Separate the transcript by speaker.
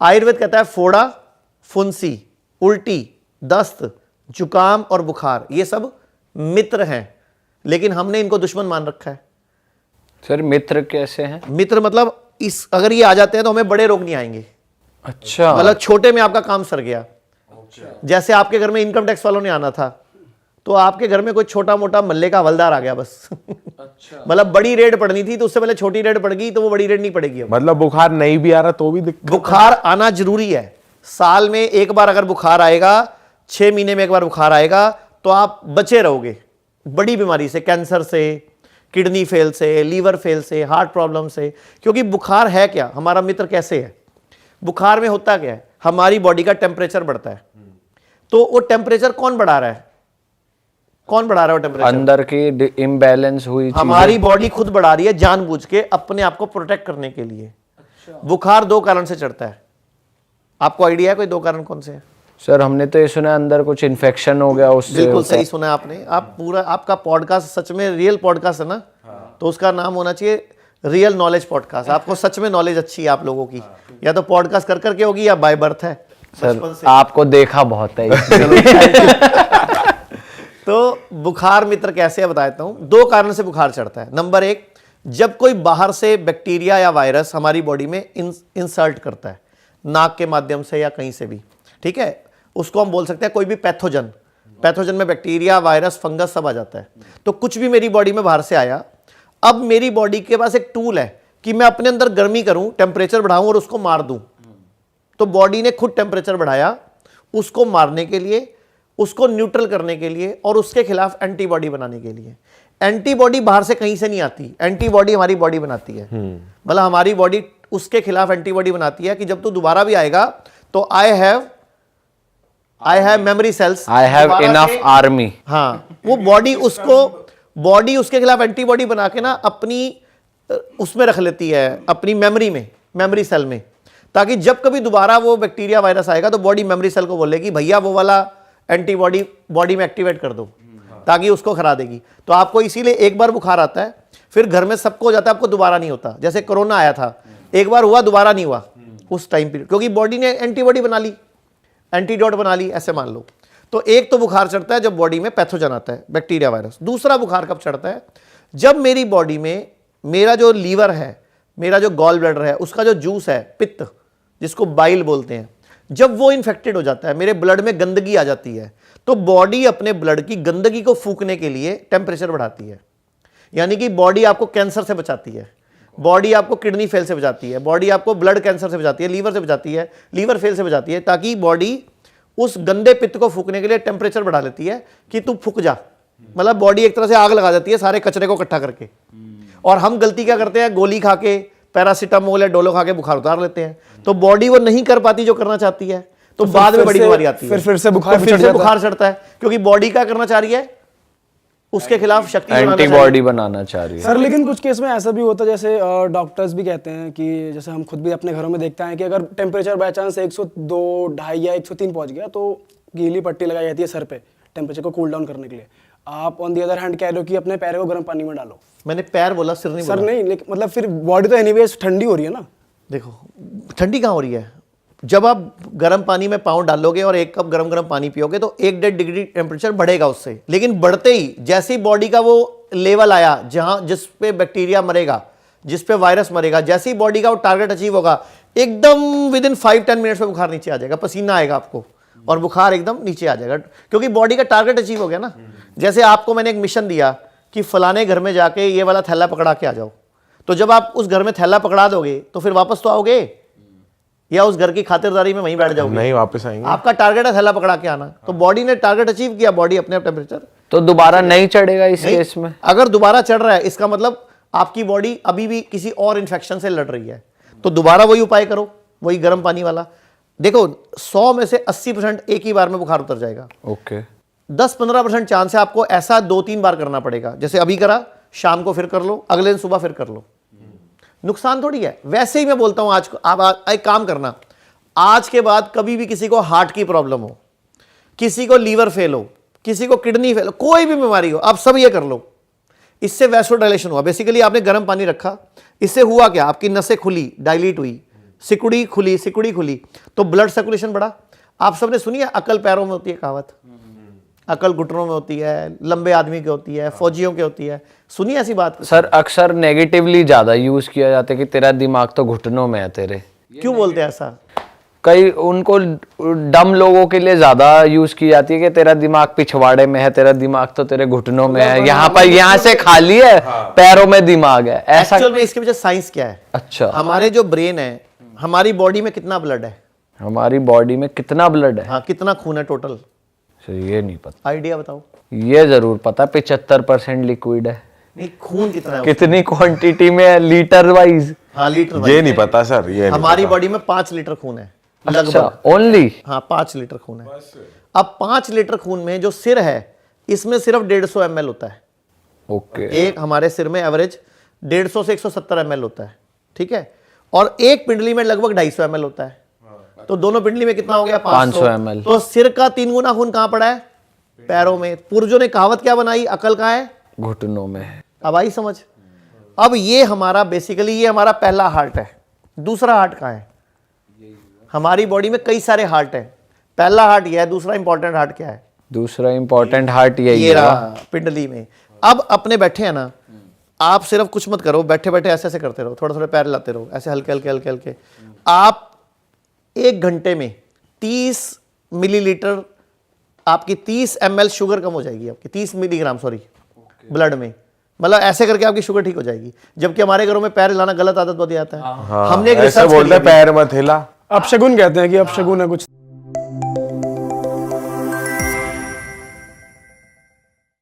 Speaker 1: आयुर्वेद कहता है फोड़ा, फुंसी, उल्टी, दस्त, जुकाम और बुखार ये सब मित्र हैं, लेकिन हमने इनको दुश्मन मान रखा है।
Speaker 2: सर मित्र कैसे हैं?
Speaker 1: मित्र मतलब अगर ये आ जाते हैं तो हमें बड़े रोग नहीं आएंगे।
Speaker 2: अच्छा,
Speaker 1: मतलब छोटे में आपका काम सर गया। जैसे आपके घर में इनकम टैक्स वालों ने आना था, तो आपके घर में कोई छोटा मोटा मल्ले का हवलदार आ गया बस। अच्छा। मतलब बड़ी रेड पड़नी थी तो उससे पहले छोटी रेड पड़ गई, तो वो बड़ी रेड नहीं पड़ेगी अब।
Speaker 3: मतलब बुखार नहीं भी आ रहा तो भी दिक्कत?
Speaker 1: बुखार आना जरूरी है। साल में एक बार अगर बुखार आएगा, 6 महीने में एक बार बुखार आएगा, तो आप बचे रहोगे बड़ी बीमारी से, कैंसर से, किडनी फेल से, लीवर फेल से, हार्ट प्रॉब्लम से। क्योंकि बुखार है क्या, हमारा मित्र कैसे है? बुखार में होता क्या है, हमारी बॉडी का टेम्परेचर बढ़ता है। तो वो टेम्परेचर कौन बढ़ा रहा है? कौन बढ़ा रहा है वो टेम्परेचर?
Speaker 2: अंदर की इम्बैलेंस हुई
Speaker 1: हमारी बॉडी खुद बढ़ा रही है जानबूझ के, अपने आप को प्रोटेक्ट करने के लिए। अच्छा। बुखार 2 कारण से चढ़ता है। आपको आइडिया है कोई 2 कारण कौन से हैं?
Speaker 2: सर हमने तो ये सुना अंदर कुछ इन्फेक्शन हो गया उससे।
Speaker 1: बिल्कुल सही सुना है आपने। आप पूरा, आपका पॉडकास्ट सच में रियल पॉडकास्ट है ना। तो उसका नाम होना चाहिए रियल नॉलेज पॉडकास्ट। आपको सच में नॉलेज अच्छी है आप लोगों की। या तो पॉडकास्ट कर करके होगी या बाय बर्थ है।
Speaker 2: सर आपको देखा बहुत है।
Speaker 1: तो बुखार मित्र कैसे है बताता हूं। 2 कारण से बुखार चढ़ता है। नंबर 1, जब कोई बाहर से बैक्टीरिया या वायरस हमारी बॉडी में इंसर्ट करता है, नाक के माध्यम से या कहीं से भी, ठीक है, उसको हम बोल सकते हैं कोई भी पैथोजन। पैथोजन में बैक्टीरिया, वायरस, फंगस सब आ जाता है। तो कुछ भी मेरी बॉडी में बाहर से आया, अब मेरी बॉडी के पास एक टूल है कि मैं अपने अंदर गर्मी करूं, टेम्परेचर बढ़ाऊं और उसको मार दूं। तो बॉडी ने खुद टेम्परेचर बढ़ाया उसको मारने के लिए, उसको न्यूट्रल करने के लिए और उसके खिलाफ एंटीबॉडी बनाने के लिए। एंटीबॉडी बाहर से कहीं से नहीं आती, एंटीबॉडी हमारी बॉडी बनाती है। मतलब हमारी बॉडी उसके खिलाफ एंटीबॉडी बनाती है कि जब तू दोबारा भी आएगा तो I have memory cells,
Speaker 2: I have enough army.
Speaker 1: हाँ, वो बॉडी उसके खिलाफ एंटीबॉडी बना के ना अपनी उसमें रख लेती है, अपनी मेमोरी में, मेमोरी सेल में, ताकि जब कभी दोबारा वो बैक्टीरिया वायरस आएगा तो बॉडी मेमोरी सेल को बोलेगी भैया वो वाला एंटीबॉडी बॉडी में एक्टिवेट कर दो, ताकि उसको हरा देगी। तो आपको इसीलिए एक बार बुखार आता है, फिर घर में सबको हो जाता है, आपको दोबारा नहीं होता। जैसे कोरोना आया था, एक बार हुआ, दोबारा नहीं हुआ उस टाइम पीरियड, क्योंकि बॉडी ने एंटीबॉडी बना ली, एंटीडोट बना ली, ऐसे मान लो। तो एक तो बुखार चढ़ता है जब बॉडी में पैथोजन आता है, बैक्टीरिया, वायरस। दूसरा बुखार कब चढ़ता है? जब मेरी बॉडी में मेरा जो लीवर है, मेरा जो गॉल ब्लैडर है, उसका जो जूस है, पित्त जिसको बाइल बोलते हैं, जब वो इन्फेक्टेड हो जाता है, मेरे ब्लड में गंदगी आ जाती है, तो बॉडी अपने ब्लड की गंदगी को फूकने के लिए टेम्परेचर बढ़ाती है। यानी कि बॉडी आपको कैंसर से बचाती है, बॉडी आपको किडनी फेल से बचाती है, बॉडी आपको ब्लड कैंसर से बचाती है, लीवर से बचाती है, लीवर फेल से बचाती है, ताकि बॉडी उस गंदे पित्त को फूकने के लिए टेम्परेचर बढ़ा लेती है कि तू फूक जा। मतलब बॉडी एक तरह से आग लगा देती है सारे कचरे को इकट्ठा करके। और हम गलती क्या करते हैं, गोली खा के, पैरासीटामोल या डोलो खा के बुखार उतार लेते हैं। तो बॉडी वो नहीं कर पाती जो करना चाहती है, तो बाद में बड़ी बीमारी आती है,
Speaker 3: फिर से बुखार
Speaker 1: चढ़ता है, क्योंकि बॉडी क्या करना चाह रही है, उसके खिलाफ शक्ति
Speaker 2: एंटीबॉडी बनाना चाह रही है।
Speaker 4: सर लेकिन कुछ केस में ऐसा भी होता है, जैसे डॉक्टर्स भी कहते हैं कि जैसे हम खुद भी अपने घरों में देखते हैं कि अगर टेम्परेचर बाय चांस 102, 2.5 या 103 पहुंच गया तो गीली पट्टी लगाई जाती है सर पे टेम्परेचर को कूल डाउन करने के लिए। आप ऑन दी अदर हैंड कह रहे हो कि अपने पैर को गर्म पानी में डालो।
Speaker 1: मैंने पैर बोला, सिर नहीं बोला।
Speaker 4: सर नहीं, लेकिन मतलब फिर बॉडी तो एनीवेज ठंडी हो रही है ना।
Speaker 1: देखो ठंडी कहाँ हो रही है, जब आप गर्म पानी में पाँव डालोगे और 1 कप गरम पानी पियोगे तो 1-1.5 डिग्री टेम्परेचर बढ़ेगा उससे। लेकिन बढ़ते ही जैसे ही बॉडी का वो लेवल आया जहां जिस पे बैक्टीरिया मरेगा, जिस पे वायरस मरेगा, जैसे ही बॉडी का वो टारगेट अचीव होगा, एकदम विद इन 5-10 मिनट्स में बुखार नीचे आ जाएगा, पसीना आएगा आपको और बुखार एकदम नीचे आ जाएगा, क्योंकि बॉडी का टारगेट अचीव हो गया ना। जैसे आपको मैंने एक मिशन दिया कि फलाने घर में जाके ये वाला थैला पकड़ा के आ जाओ, तो जब आप उस घर में थैला पकड़ा दोगे तो फिर वापस तो आओगे या उस घर की खातिरदारी में वहीं बैठ जाओगे?
Speaker 3: नहीं, वापस आएंगे।
Speaker 1: आपका टारगेट है थैला पकड़ा के आना, तो बॉडी ने टारगेट अचीव किया, बॉडी अपने आप टेम्परेचर।
Speaker 2: तो दोबारा नहीं चढ़ेगा इस केस में?
Speaker 1: अगर दोबारा चढ़ रहा है इसका मतलब आपकी बॉडी अभी भी किसी और इन्फेक्शन से लड़ रही है, तो दोबारा वही उपाय करो, वही गर्म पानी वाला। देखो 100 में से 80% एक ही बार में बुखार उतर जाएगा।
Speaker 2: ओके।
Speaker 1: 10-15% चांस है आपको ऐसा 2-3 बार करना पड़ेगा। जैसे अभी करा, शाम को फिर कर लो, अगले दिन सुबह फिर कर लो, नुकसान थोड़ी है। वैसे ही मैं बोलता हूं आज को आप एक काम करना, आज के बाद कभी भी किसी को हार्ट की प्रॉब्लम हो, किसी को लीवर फेल हो, किसी को किडनी फेल हो, कोई भी बीमारी हो, आप सब ये कर लो। इससे वैसोडाइलेशन हुआ, बेसिकली आपने गर्म पानी रखा, इससे हुआ क्या, आपकी नसें खुली, डायलीट हुई, सिकुड़ी खुली तो ब्लड सर्कुलेशन बढ़ा। आप सबने सुनी है अकल पैरों में होती है कहावत, अकल घुटनों में होती है, लंबे आदमी की होती है, फौजियों की होती है, सुनी ऐसी बात?
Speaker 2: सर अक्सर नेगेटिवली ज्यादा यूज किया जाता है कि तेरा दिमाग तो घुटनों में है तेरे।
Speaker 1: क्यों बोलते हैं ऐसा?
Speaker 2: कई उनको डम लोगों के लिए ज्यादा यूज की जाती है कि तेरा दिमाग पिछवाड़े में है, तेरा दिमाग तो तेरे घुटनों में है, यहाँ पर यहाँ से खाली है, पैरों में दिमाग है, ऐसा।
Speaker 1: एक्चुअल में इसके पीछे साइंस क्या है?
Speaker 2: अच्छा,
Speaker 1: हमारे जो ब्रेन है, हमारी बॉडी में कितना ब्लड है?
Speaker 2: हमारी बॉडी में कितना ब्लड है?
Speaker 1: हाँ, कितना खून है टोटल?
Speaker 2: सर ये नहीं पता।
Speaker 1: आइडिया बताओ।
Speaker 2: ये जरूर पता, 75% लिक्विड है।
Speaker 1: नहीं, खून कितना है?
Speaker 2: कितनी क्वांटिटी में है, लीटर वाइज?
Speaker 1: हाँ, लीटर
Speaker 3: ये नहीं पता सर, ये नहीं
Speaker 1: हमारी
Speaker 3: पता।
Speaker 1: बॉडी में 5 लीटर खून है
Speaker 2: अच्छा,
Speaker 1: लगभग।
Speaker 2: ओनली?
Speaker 1: हाँ, 5 लीटर खून है। अब 5 लीटर खून में जो सिर है, इसमें सिर्फ 150 ml होता है।
Speaker 2: ओके।
Speaker 1: एक हमारे सिर में एवरेज 150 से 170 ml होता है, ठीक है। और एक पिंडली में लगभग 250 ml होता है। तो दोनों पिंडली में कितना हो गया?
Speaker 2: 500 ml।
Speaker 1: तो सिर का 3 गुना खून कहाँ पड़ा है? पैरों में। पूर्वजों ने कहावत क्या बनाई? अकल कहाँ है?
Speaker 2: घुटनों में है।
Speaker 1: अब आई समझ? अब ये हमारा बेसिकली ये हमारा पहला हार्ट है। दूसरा हार्ट कहाँ है? हमारी बॉडी में कई सारे हार्ट हैं। पहला हार्ट ये है, दूसरा इंपॉर्टेंट हार्ट क्या है?
Speaker 2: दूसरा इंपॉर्टेंट हार्ट यही
Speaker 1: ये
Speaker 2: है।
Speaker 1: रहा पिंडली में। अब अपने बैठे हैं ना, आप सिर्फ कुछ मत करो, बैठे बैठे ऐसे ऐसे करते रहो, थोड़ा थोड़ा पैर लाते रहो, ऐसे हल्के हल्के हल्के हल्के। आप 1 घंटे में 30 मिलीलीटर आपकी 30 ml शुगर कम हो जाएगी, आपकी 30 मिलीग्राम सॉरी ब्लड में। मतलब ऐसे करके आपकी शुगर ठीक हो जाएगी। जबकि हमारे घरों में पैर हिलाना गलत आदत बहुत आता है। हमने एक
Speaker 3: ऐसे
Speaker 1: रिसर्च
Speaker 3: बोलते हैं, पैर मत हिला।
Speaker 4: अपशगुन कहते हैं कि अपशगुन है कुछ